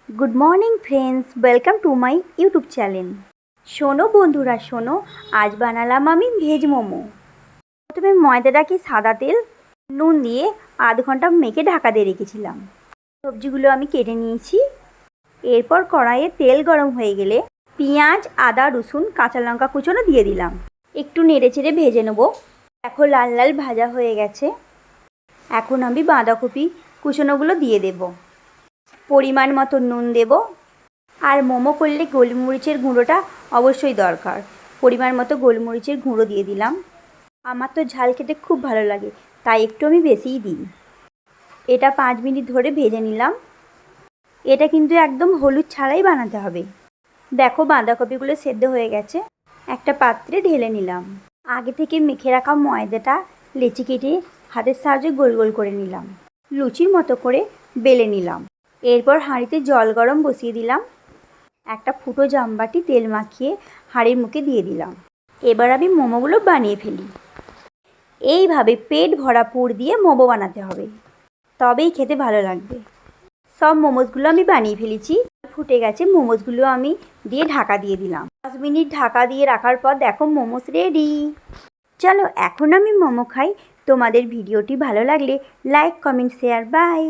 Good morning friends, welcome to my YouTube channel. शोनो बंधुरा शोनो, आज बानालाम आमी भेज मोमो। प्रथमे मयदाटाके सादा तेल নুন দিয়ে आध घंटा मेखे ढाका দিয়ে রেখেছিলাম। সবজিগুলো আমি কেটে নিয়েছি। এরপর কড়াইয়ে তেল গরম হয়ে গেলে পেঁয়াজ, আদা, রসুন, কাঁচা লঙ্কা কুচোনো দিয়ে দিলাম। একটু নেড়েচেড়ে ভেজে নেব। দেখো লাল লাল ভাজা হয়ে গেছে। এখন আমি বাঁধাকপি কুচোনোগুলো দিয়ে দেব। পরিমাণ মতো নুন দেব। আর মোমো করলে গোলমরিচের গুঁড়োটা অবশ্যই দরকার। পরিমাণ মতো গোলমরিচের গুঁড়ো দিয়ে দিলাম। আমার তো ঝাল খেতে খুব ভালো লাগে, তাই একটু আমি বেশিই দিই। এটা 5 মিনিট ধরে ভেজে নিলাম। এটা কিন্তু একদম হলুদ ছাড়াই বানাতে হবে। দেখো বাঁধাকপিগুলো সেদ্ধ হয়ে গেছে। একটা পাত্রে ঢেলে নিলাম। আগে থেকে মেখে রাখা ময়দাটা লেচি কেটে হাতের সাহায্যে গোল গোল করে নিলাম। লুচির মতো করে বেলে নিলাম। এরপর হাঁড়িতে জল গরম বসিয়ে দিলাম। একটা ফুটো জামবাটি তেল মাখিয়ে হাঁড়ির মুখে দিয়ে দিলাম। এবার আমি মোমোগুলো বানিয়ে ফেলি। এইভাবে পেট ভরা পুর দিয়ে মোমো বানাতে হবে, তবেই খেতে ভালো লাগবে। সব মোমোসগুলো আমি বানিয়ে ফেলেছি। ফুটে গেছে। মোমোসগুলো আমি দিয়ে ঢাকা দিয়ে দিলাম। 10 মিনিট ঢাকা দিয়ে রাখার পর দেখো মোমোস রেডি। চলো এখন আমি মোমো খাই। তোমাদের ভিডিওটি ভালো লাগলে লাইক, কমেন্ট, শেয়ার। বাই।